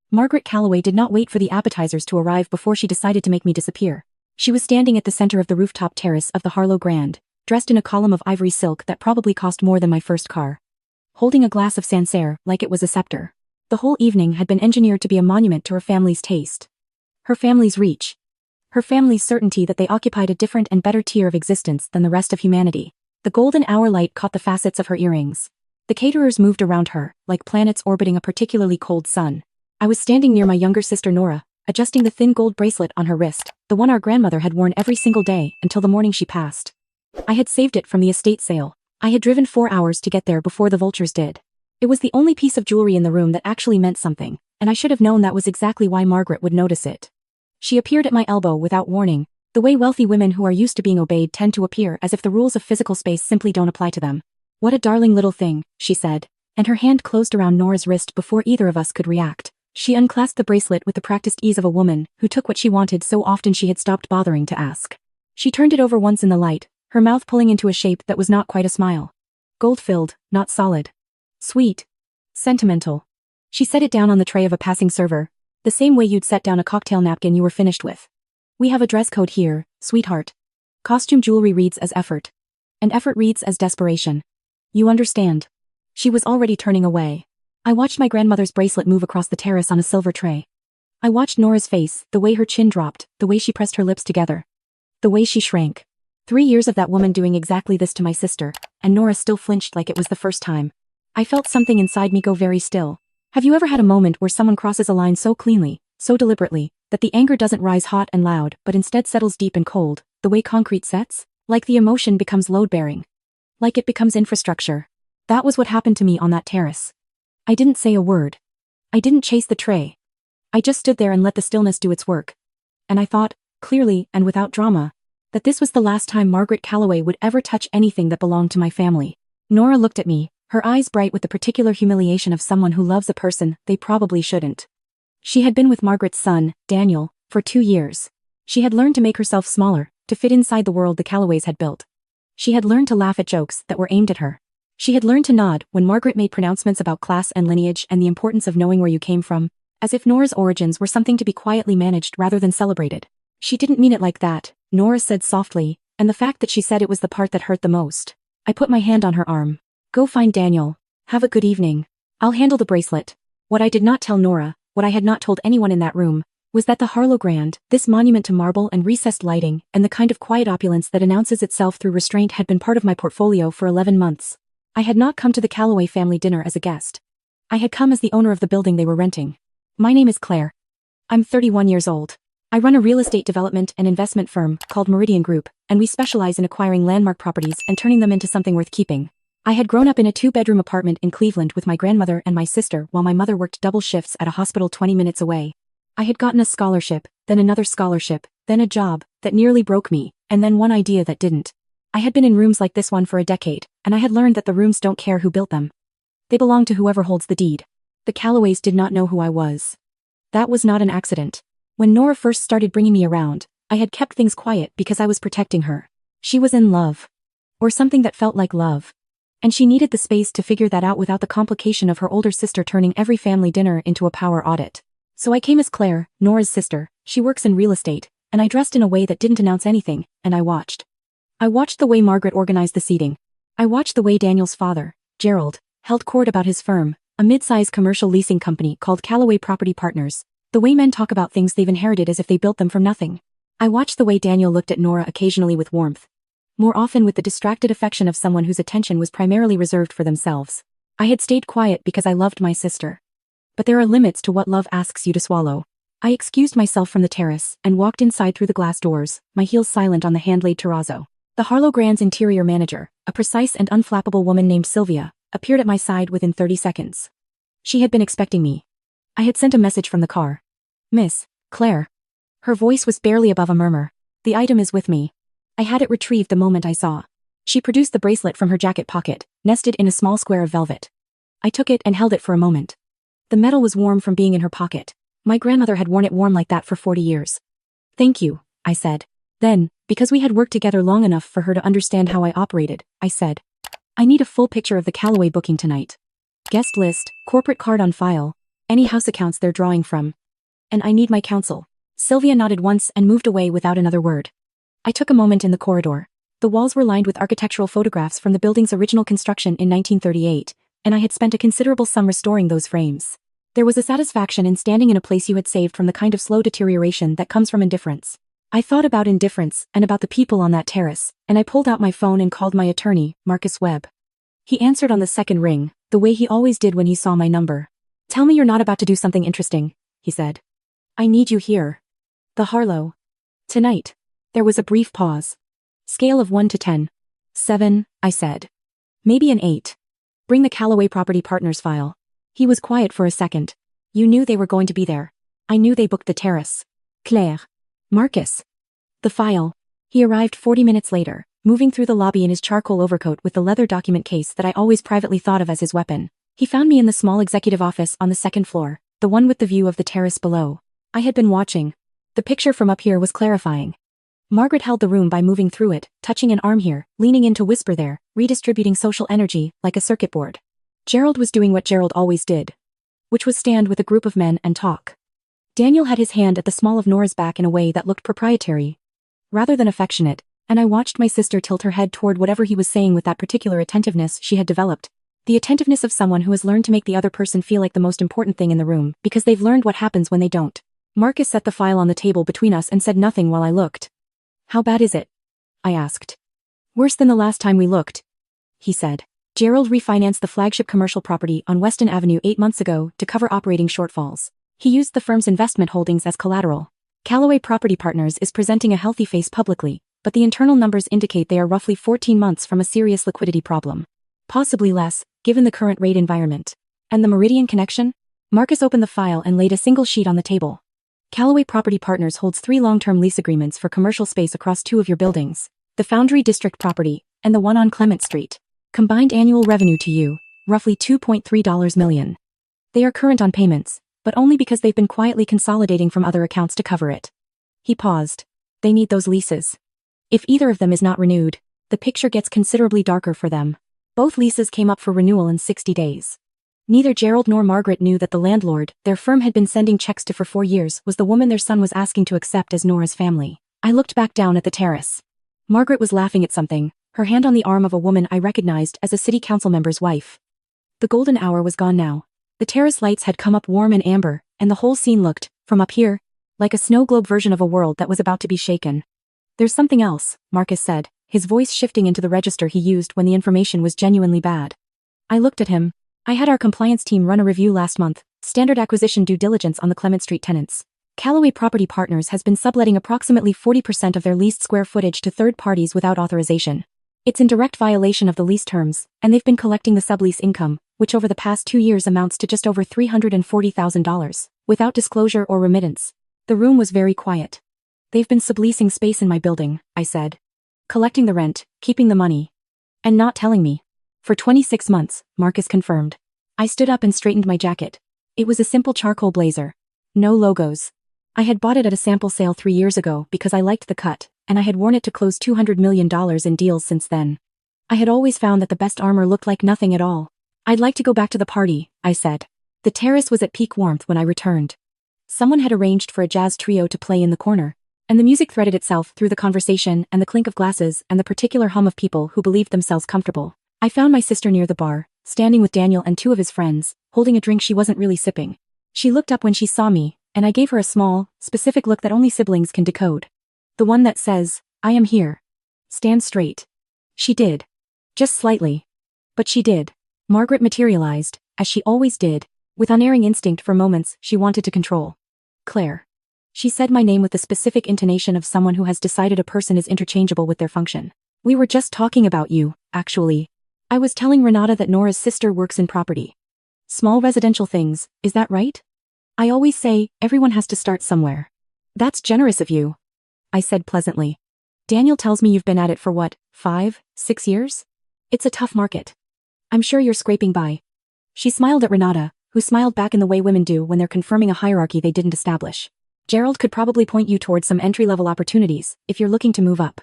Margaret Calloway did not wait for the appetizers to arrive before she decided to make me disappear. She was standing at the center of the rooftop terrace of the Harlow Grand, dressed in a column of ivory silk that probably cost more than my first car. Holding a glass of Sancerre like it was a scepter. The whole evening had been engineered to be a monument to her family's taste. Her family's reach. Her family's certainty that they occupied a different and better tier of existence than the rest of humanity. The golden hour light caught the facets of her earrings. The caterers moved around her, like planets orbiting a particularly cold sun. I was standing near my younger sister Nora, adjusting the thin gold bracelet on her wrist, the one our grandmother had worn every single day until the morning she passed. I had saved it from the estate sale. I had driven 4 hours to get there before the vultures did. It was the only piece of jewelry in the room that actually meant something, and I should have known that was exactly why Margaret would notice it. She appeared at my elbow without warning, the way wealthy women who are used to being obeyed tend to appear as if the rules of physical space simply don't apply to them. "What a darling little thing," she said, and her hand closed around Nora's wrist before either of us could react. She unclasped the bracelet with the practiced ease of a woman who took what she wanted so often she had stopped bothering to ask. She turned it over once in the light, her mouth pulling into a shape that was not quite a smile. Gold-filled, not solid. Sweet. Sentimental. She set it down on the tray of a passing server, the same way you'd set down a cocktail napkin you were finished with. "We have a dress code here, sweetheart. Costume jewelry reads as effort. And effort reads as desperation. You understand." She was already turning away. I watched my grandmother's bracelet move across the terrace on a silver tray. I watched Nora's face, the way her chin dropped, the way she pressed her lips together. The way she shrank. 3 years of that woman doing exactly this to my sister, and Nora still flinched like it was the first time. I felt something inside me go very still. Have you ever had a moment where someone crosses a line so cleanly, so deliberately, that the anger doesn't rise hot and loud but instead settles deep and cold, the way concrete sets? Like the emotion becomes load-bearing. Like it becomes infrastructure. That was what happened to me on that terrace. I didn't say a word. I didn't chase the tray. I just stood there and let the stillness do its work. And I thought, clearly and without drama, that this was the last time Margaret Calloway would ever touch anything that belonged to my family. Nora looked at me, her eyes bright with the particular humiliation of someone who loves a person they probably shouldn't. She had been with Margaret's son, Daniel, for 2 years. She had learned to make herself smaller, to fit inside the world the Calloways had built. She had learned to laugh at jokes that were aimed at her. She had learned to nod when Margaret made pronouncements about class and lineage and the importance of knowing where you came from, as if Nora's origins were something to be quietly managed rather than celebrated. "She didn't mean it like that," Nora said softly, and the fact that she said it was the part that hurt the most. I put my hand on her arm. "Go find Daniel. Have a good evening. I'll handle the bracelet." What I did not tell Nora, what I had not told anyone in that room, was that the Harlow Grand, this monument to marble and recessed lighting and the kind of quiet opulence that announces itself through restraint had been part of my portfolio for 11 months. I had not come to the Calloway family dinner as a guest. I had come as the owner of the building they were renting. "My name is Claire. I'm 31 years old. I run a real estate development and investment firm called Meridian Group, and we specialize in acquiring landmark properties and turning them into something worth keeping. I had grown up in a 2-bedroom apartment in Cleveland with my grandmother and my sister while my mother worked double shifts at a hospital 20 minutes away. I had gotten a scholarship, then another scholarship, then a job that nearly broke me, and then one idea that didn't. I had been in rooms like this one for a decade, and I had learned that the rooms don't care who built them. They belong to whoever holds the deed. The Calloways did not know who I was. That was not an accident. When Nora first started bringing me around, I had kept things quiet because I was protecting her. She was in love. Or something that felt like love. And she needed the space to figure that out without the complication of her older sister turning every family dinner into a power audit. So I came as Claire, Nora's sister. She works in real estate, and I dressed in a way that didn't announce anything, and I watched. I watched the way Margaret organized the seating. I watched the way Daniel's father, Gerald, held court about his firm, a mid-size commercial leasing company called Calloway Property Partners. The way men talk about things they've inherited as if they built them from nothing. I watched the way Daniel looked at Nora occasionally with warmth. More often with the distracted affection of someone whose attention was primarily reserved for themselves. I had stayed quiet because I loved my sister. But there are limits to what love asks you to swallow. I excused myself from the terrace and walked inside through the glass doors, my heels silent on the hand-laid terrazzo. The Harlow Grand's interior manager, a precise and unflappable woman named Sylvia, appeared at my side within 30 seconds. She had been expecting me. I had sent a message from the car. "Miss Claire." Her voice was barely above a murmur. "The item is with me." I had it retrieved the moment I saw. She produced the bracelet from her jacket pocket, nested in a small square of velvet. I took it and held it for a moment. The metal was warm from being in her pocket. My grandmother had worn it warm like that for 40 years. "Thank you," I said. Then, because we had worked together long enough for her to understand how I operated, I said, "I need a full picture of the Calloway booking tonight. Guest list, corporate card on file, Any house accounts they're drawing from. And I need my counsel. Sylvia nodded once and moved away without another word. I took a moment in the corridor. The walls were lined with architectural photographs from the building's original construction in 1938, and I had spent a considerable sum restoring those frames. There was a satisfaction in standing in a place you had saved from the kind of slow deterioration that comes from indifference. I thought about indifference and about the people on that terrace, and I pulled out my phone and called my attorney, Marcus Webb. He answered on the second ring, the way he always did when he saw my number. "Tell me you're not about to do something interesting," he said. "I need you here." "The Harlow." "Tonight." There was a brief pause. "Scale of 1 to 10. 7, I said. "Maybe an 8. "Bring the Callaway Property Partners file." He was quiet for a second. "You knew they were going to be there." "I knew they booked the terrace." "Claire." "Marcus." "The file." He arrived 40 minutes later, moving through the lobby in his charcoal overcoat with the leather document case that I always privately thought of as his weapon. He found me in the small executive office on the second floor, the one with the view of the terrace below. I had been watching. The picture from up here was clarifying. Margaret held the room by moving through it, touching an arm here, leaning in to whisper there, redistributing social energy, like a circuit board. Gerald was doing what Gerald always did, which was stand with a group of men and talk. Daniel had his hand at the small of Nora's back in a way that looked proprietary, rather than affectionate, and I watched my sister tilt her head toward whatever he was saying with that particular attentiveness she had developed. The attentiveness of someone who has learned to make the other person feel like the most important thing in the room, because they've learned what happens when they don't. Marcus set the file on the table between us and said nothing while I looked. "How bad is it?" I asked. "Worse than the last time we looked," he said. Gerald refinanced the flagship commercial property on Weston Avenue 8 months ago to cover operating shortfalls. He used the firm's investment holdings as collateral. Callaway Property Partners is presenting a healthy face publicly, but the internal numbers indicate they are roughly 14 months from a serious liquidity problem. Possibly less, given the current rate environment. And the Meridian connection? Marcus opened the file and laid a single sheet on the table. Callaway Property Partners holds 3 long-term lease agreements for commercial space across 2 of your buildings, the Foundry District property, and the one on Clement Street. Combined annual revenue to you, roughly $2.3 million. They are current on payments, but only because they've been quietly consolidating from other accounts to cover it. He paused. They need those leases. If either of them is not renewed, the picture gets considerably darker for them. Both leases came up for renewal in 60 days. Neither Gerald nor Margaret knew that the landlord their firm had been sending checks to for 4 years was the woman their son was asking to accept as Nora's family. I looked back down at the terrace. Margaret was laughing at something, her hand on the arm of a woman I recognized as a city council member's wife. The golden hour was gone now. The terrace lights had come up warm and amber, and the whole scene looked, from up here, like a snow globe version of a world that was about to be shaken. "There's something else," Marcus said, his voice shifting into the register he used when the information was genuinely bad. I looked at him. "I had our compliance team run a review last month, standard acquisition due diligence on the Clement Street tenants. Callaway Property Partners has been subletting approximately 40% of their leased square footage to third parties without authorization. It's in direct violation of the lease terms, and they've been collecting the sublease income, which over the past 2 years amounts to just over $340,000, without disclosure or remittance." The room was very quiet. "They've been subleasing space in my building," I said. "Collecting the rent, keeping the money, and not telling me." "For 26 months, Marcus confirmed. I stood up and straightened my jacket. It was a simple charcoal blazer. No logos. I had bought it at a sample sale 3 years ago because I liked the cut, and I had worn it to close $200 million in deals since then. I had always found that the best armor looked like nothing at all. "I'd like to go back to the party," I said. The terrace was at peak warmth when I returned. Someone had arranged for a jazz trio to play in the corner, and the music threaded itself through the conversation and the clink of glasses and the particular hum of people who believed themselves comfortable. I found my sister near the bar, standing with Daniel and 2 of his friends, holding a drink she wasn't really sipping. She looked up when she saw me, and I gave her a small, specific look that only siblings can decode. The one that says, "I am here. Stand straight." She did. Just slightly. But she did. Margaret materialized, as she always did, with unerring instinct for moments she wanted to control. "Claire." She said my name with the specific intonation of someone who has decided a person is interchangeable with their function. "We were just talking about you, actually. I was telling Renata that Nora's sister works in property. Small residential things, is that right? I always say, everyone has to start somewhere." "That's generous of you," I said pleasantly. "Daniel tells me you've been at it for what, 5, 6 years? It's a tough market. I'm sure you're scraping by." She smiled at Renata, who smiled back in the way women do when they're confirming a hierarchy they didn't establish. "Gerald could probably point you towards some entry-level opportunities, if you're looking to move up.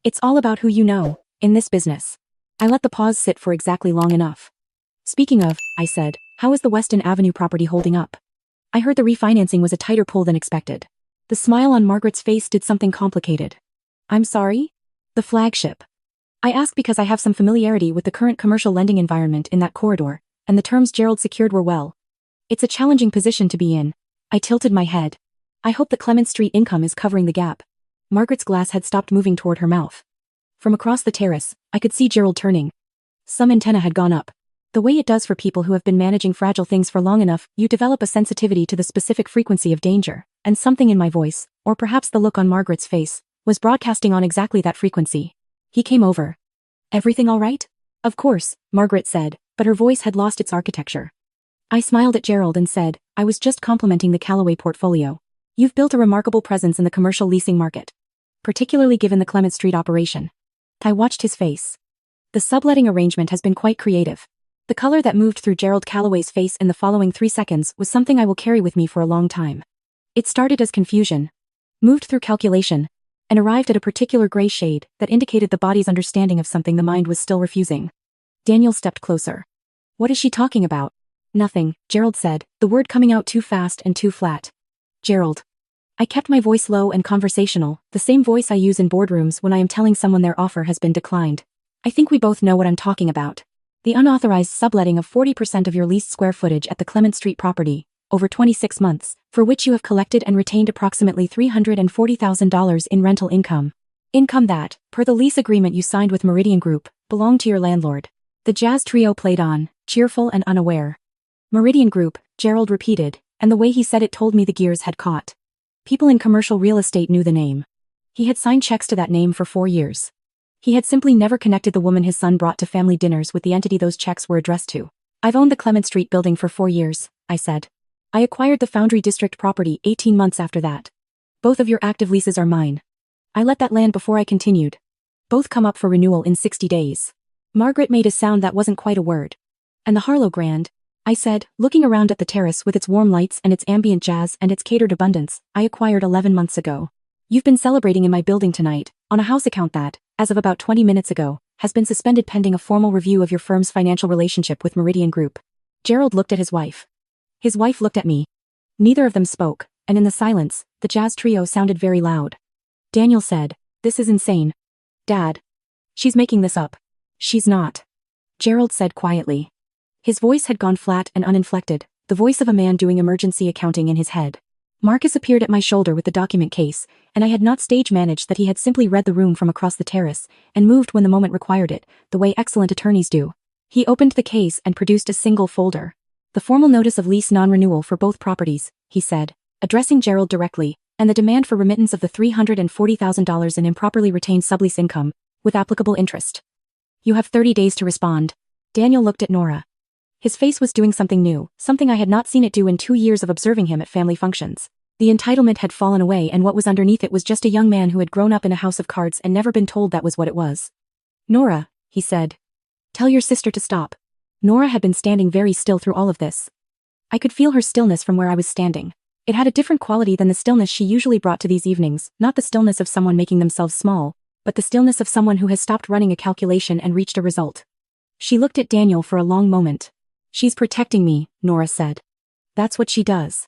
It's all about who you know, in this business." I let the pause sit for exactly long enough. Speaking of, I said, how is the Weston Avenue property holding up? I heard the refinancing was a tighter pull than expected. The smile on Margaret's face did something complicated. I'm sorry? The flagship. I ask because I have some familiarity with the current commercial lending environment in that corridor, and the terms Gerald secured were well. It's a challenging position to be in. I tilted my head. I hope the Clement Street income is covering the gap. Margaret's glass had stopped moving toward her mouth. From across the terrace, I could see Gerald turning. Some antenna had gone up. The way it does for people who have been managing fragile things for long enough, you develop a sensitivity to the specific frequency of danger, and something in my voice, or perhaps the look on Margaret's face, was broadcasting on exactly that frequency. He came over. Everything all right? Of course, Margaret said, but her voice had lost its architecture. I smiled at Gerald and said, I was just complimenting the Callaway portfolio. You've built a remarkable presence in the commercial leasing market, particularly given the Clement Street operation. I watched his face. The subletting arrangement has been quite creative. The color that moved through Gerald Callaway's face in the following 3 seconds was something I will carry with me for a long time. It started as confusion, moved through calculation, and arrived at a particular gray shade that indicated the body's understanding of something the mind was still refusing. Daniel stepped closer. What is she talking about? Nothing, Gerald said, the word coming out too fast and too flat. Gerald. I kept my voice low and conversational, the same voice I use in boardrooms when I am telling someone their offer has been declined. I think we both know what I'm talking about. The unauthorized subletting of 40% of your leased square footage at the Clement Street property, over 26 months, for which you have collected and retained approximately $340,000 in rental income. Income that, per the lease agreement you signed with Meridian Group, belonged to your landlord. The jazz trio played on, cheerful and unaware. Meridian Group, Gerald repeated, and the way he said it told me the gears had caught. People in commercial real estate knew the name. He had signed checks to that name for 4 years. He had simply never connected the woman his son brought to family dinners with the entity those checks were addressed to. I've owned the Clement Street building for 4 years, I said. I acquired the Foundry District property 18 months after that. Both of your active leases are mine. I let that land before I continued. Both come up for renewal in 60 days. Margaret made a sound that wasn't quite a word. And the Harlow Grand, I said, looking around at the terrace with its warm lights and its ambient jazz and its catered abundance, I acquired 11 months ago. You've been celebrating in my building tonight, on a house account that, as of about 20 minutes ago, has been suspended pending a formal review of your firm's financial relationship with Meridian Group. Gerald looked at his wife. His wife looked at me. Neither of them spoke, and in the silence, the jazz trio sounded very loud. Daniel said, "This is insane. Dad. She's making this up." "She's not," Gerald said quietly. His voice had gone flat and uninflected, the voice of a man doing emergency accounting in his head. Marcus appeared at my shoulder with the document case, and I had not stage managed that he had simply read the room from across the terrace, and moved when the moment required it, the way excellent attorneys do. He opened the case and produced a single folder. "The formal notice of lease non-renewal for both properties," he said, addressing Gerald directly, "and the demand for remittance of the $340,000 in improperly retained sublease income, with applicable interest. You have 30 days to respond." Daniel looked at Nora. His face was doing something new, something I had not seen it do in 2 years of observing him at family functions. The entitlement had fallen away, and what was underneath it was just a young man who had grown up in a house of cards and never been told that was what it was. "Nora," he said. "Tell your sister to stop." Nora had been standing very still through all of this. I could feel her stillness from where I was standing. It had a different quality than the stillness she usually brought to these evenings, not the stillness of someone making themselves small, but the stillness of someone who has stopped running a calculation and reached a result. She looked at Daniel for a long moment. "She's protecting me," Nora said. "That's what she does.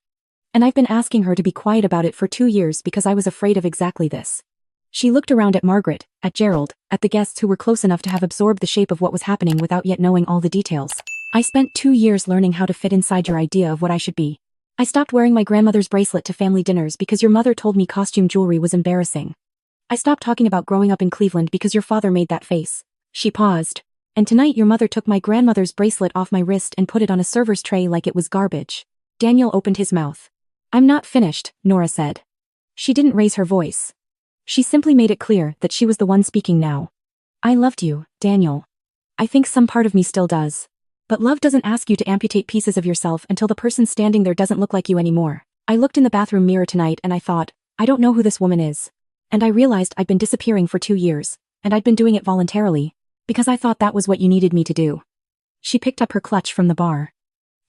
And I've been asking her to be quiet about it for 2 years because I was afraid of exactly this." She looked around at Margaret, at Gerald, at the guests who were close enough to have absorbed the shape of what was happening without yet knowing all the details. "I spent 2 years learning how to fit inside your idea of what I should be. I stopped wearing my grandmother's bracelet to family dinners because your mother told me costume jewelry was embarrassing. I stopped talking about growing up in Cleveland because your father made that face." She paused. "And tonight your mother took my grandmother's bracelet off my wrist and put it on a server's tray like it was garbage." Daniel opened his mouth. "I'm not finished," Nora said. She didn't raise her voice. She simply made it clear that she was the one speaking now. "I loved you, Daniel. I think some part of me still does. But love doesn't ask you to amputate pieces of yourself until the person standing there doesn't look like you anymore. I looked in the bathroom mirror tonight and I thought, I don't know who this woman is. And I realized I'd been disappearing for 2 years, and I'd been doing it voluntarily, because I thought that was what you needed me to do." She picked up her clutch from the bar.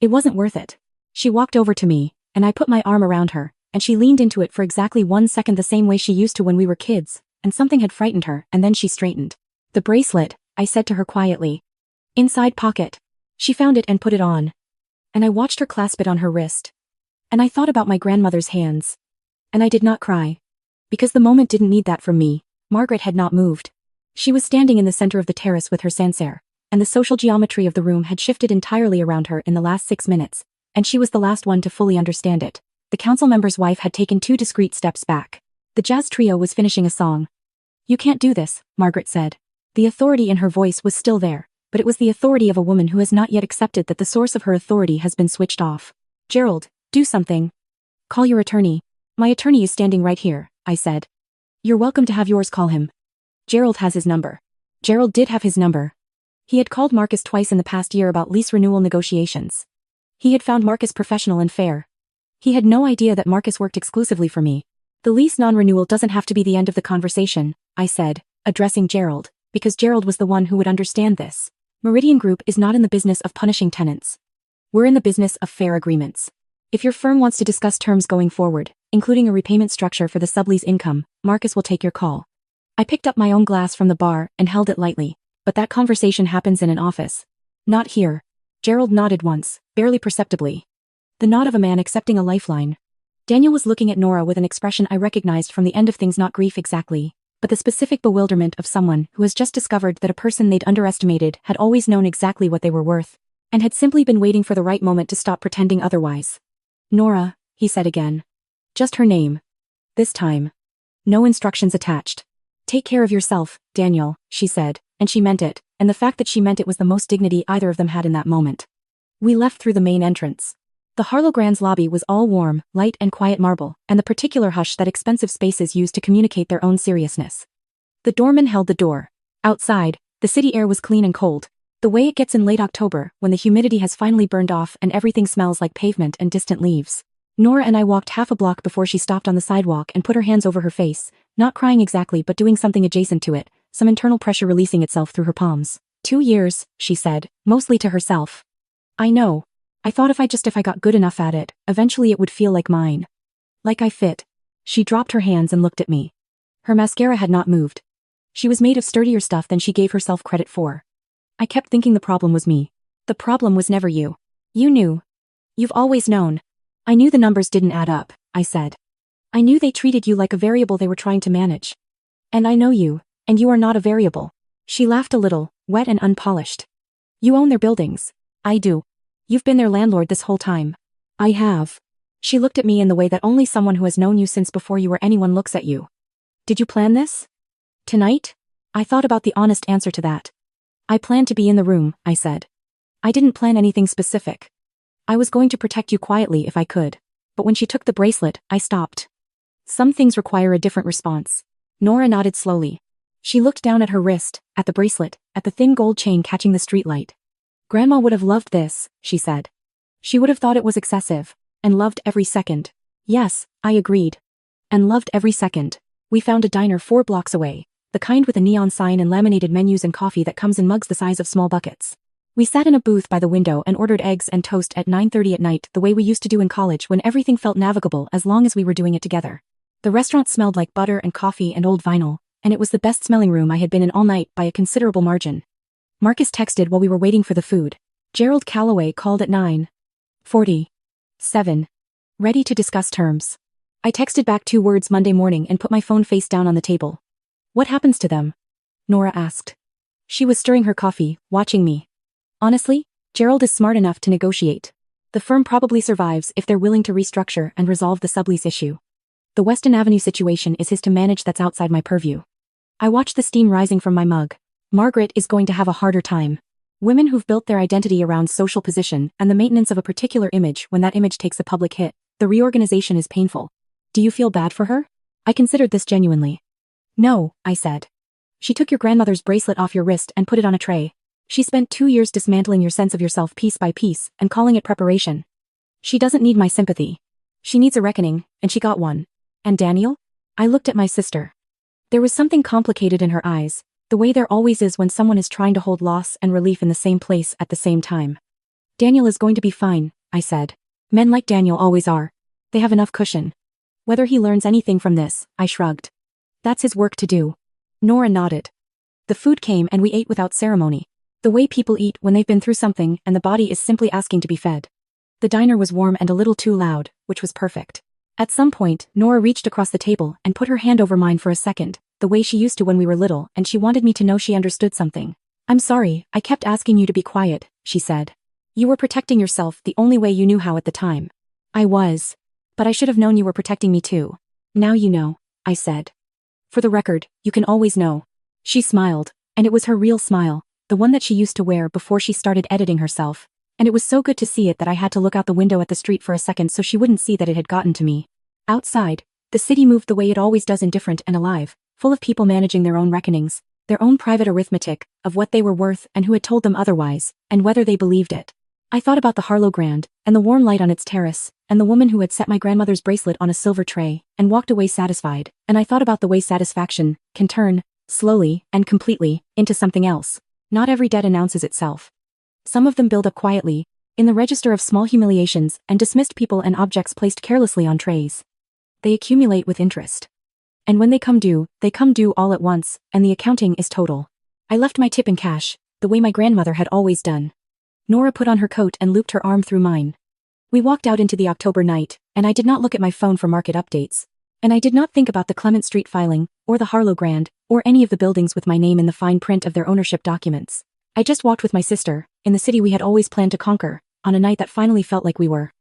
"It wasn't worth it." She walked over to me, and I put my arm around her, and she leaned into it for exactly 1 second the same way she used to when we were kids, and something had frightened her, and then she straightened. "The bracelet," I said to her quietly. "Inside pocket." She found it and put it on. And I watched her clasp it on her wrist. And I thought about my grandmother's hands. And I did not cry. Because the moment didn't need that from me. Margaret had not moved. She was standing in the center of the terrace with her Sancerre, and the social geometry of the room had shifted entirely around her in the last 6 minutes, and she was the last one to fully understand it. The council member's wife had taken 2 discreet steps back. The jazz trio was finishing a song. "You can't do this," Margaret said. The authority in her voice was still there, but it was the authority of a woman who has not yet accepted that the source of her authority has been switched off. "Gerald, do something. Call your attorney." "My attorney is standing right here," I said. "You're welcome to have yours call him." Gerald has his number. Gerald did have his number. He had called Marcus twice in the past year about lease renewal negotiations. He had found Marcus professional and fair. He had no idea that Marcus worked exclusively for me. "The lease non-renewal doesn't have to be the end of the conversation," I said, addressing Gerald, because Gerald was the one who would understand this. Meridian Group is not in the business of punishing tenants. We're in the business of fair agreements. If your firm wants to discuss terms going forward, including a repayment structure for the sublease income, Marcus will take your call. I picked up my own glass from the bar and held it lightly. "But that conversation happens in an office. Not here." Gerald nodded once, barely perceptibly. The nod of a man accepting a lifeline. Daniel was looking at Nora with an expression I recognized from the end of things, not grief exactly, but the specific bewilderment of someone who has just discovered that a person they'd underestimated had always known exactly what they were worth, and had simply been waiting for the right moment to stop pretending otherwise. "Nora," he said again. Just her name. This time. No instructions attached. "Take care of yourself, Daniel," she said, and she meant it, and the fact that she meant it was the most dignity either of them had in that moment. We left through the main entrance. The Harlow Grand's lobby was all warm, light and quiet marble, and the particular hush that expensive spaces use to communicate their own seriousness. The doorman held the door. Outside, the city air was clean and cold, the way it gets in late October when the humidity has finally burned off and everything smells like pavement and distant leaves. Nora and I walked half a block before she stopped on the sidewalk and put her hands over her face, not crying exactly but doing something adjacent to it, some internal pressure releasing itself through her palms. 2 years, she said, mostly to herself. "I know. I thought if I got good enough at it, eventually it would feel like mine. Like I fit." She dropped her hands and looked at me. Her mascara had not moved. She was made of sturdier stuff than she gave herself credit for. "I kept thinking the problem was me." "The problem was never you. You knew. You've always known." "I knew the numbers didn't add up," I said. "I knew they treated you like a variable they were trying to manage. And I know you, and you are not a variable." She laughed a little, wet and unpolished. "You own their buildings." "I do. You've been their landlord this whole time." "I have." She looked at me in the way that only someone who has known you since before you were anyone looks at you. "Did you plan this? Tonight?" I thought about the honest answer to that. "I planned to be in the room," I said. "I didn't plan anything specific. I was going to protect you quietly if I could. But when she took the bracelet, I stopped. Some things require a different response." Nora nodded slowly. She looked down at her wrist, at the bracelet, at the thin gold chain catching the streetlight. "Grandma would have loved this," she said. "She would have thought it was excessive, and loved every second." "Yes," I agreed. "And loved every second." We found a diner 4 blocks away, the kind with a neon sign and laminated menus and coffee that comes in mugs the size of small buckets. We sat in a booth by the window and ordered eggs and toast at 9:30 at night, the way we used to do in college when everything felt navigable as long as we were doing it together. The restaurant smelled like butter and coffee and old vinyl, and it was the best smelling room I had been in all night by a considerable margin. Marcus texted while we were waiting for the food. Gerald Calloway called at 9:47. "Ready to discuss terms." I texted back 2 words Monday morning and put my phone face down on the table. "What happens to them?" Nora asked. She was stirring her coffee, watching me. "Honestly, Gerald is smart enough to negotiate. The firm probably survives if they're willing to restructure and resolve the sublease issue. The Weston Avenue situation is his to manage, that's outside my purview." I watched the steam rising from my mug. Margaret is going to have a harder time. Women who've built their identity around social position and the maintenance of a particular image, when that image takes a public hit, the reorganization is painful. "Do you feel bad for her?" I considered this genuinely. "No," I said. "She took your grandmother's bracelet off your wrist and put it on a tray. She spent 2 years dismantling your sense of yourself piece by piece and calling it preparation. She doesn't need my sympathy. She needs a reckoning, and she got one." "And Daniel?" I looked at my sister. There was something complicated in her eyes, the way there always is when someone is trying to hold loss and relief in the same place at the same time. "Daniel is going to be fine," I said. "Men like Daniel always are. They have enough cushion. Whether he learns anything from this," I shrugged. "That's his work to do." Nora nodded. The food came and we ate without ceremony. The way people eat when they've been through something and the body is simply asking to be fed. The diner was warm and a little too loud, which was perfect. At some point, Nora reached across the table and put her hand over mine for a second, the way she used to when we were little, and she wanted me to know she understood something. I'm sorry, I kept asking you to be quiet, she said. You were protecting yourself the only way you knew how at the time. I was. But I should have known you were protecting me too. Now you know, I said. For the record, you can always know. She smiled, and it was her real smile, the one that she used to wear before she started editing herself. And it was so good to see it that I had to look out the window at the street for a second so she wouldn't see that it had gotten to me. Outside, the city moved the way it always does, indifferent and alive, full of people managing their own reckonings, their own private arithmetic, of what they were worth and who had told them otherwise, and whether they believed it. I thought about the Harlow Grand, and the warm light on its terrace, and the woman who had set my grandmother's bracelet on a silver tray, and walked away satisfied, and I thought about the way satisfaction can turn, slowly and completely, into something else. Not every debt announces itself. Some of them build up quietly, in the register of small humiliations and dismissed people and objects placed carelessly on trays. They accumulate with interest. And when they come due all at once, and the accounting is total. I left my tip in cash, the way my grandmother had always done. Nora put on her coat and looped her arm through mine. We walked out into the October night, and I did not look at my phone for market updates. And I did not think about the Clement Street filing, or the Harlow Grand, or any of the buildings with my name in the fine print of their ownership documents. I just walked with my sister, in the city we had always planned to conquer, on a night that finally felt like we were.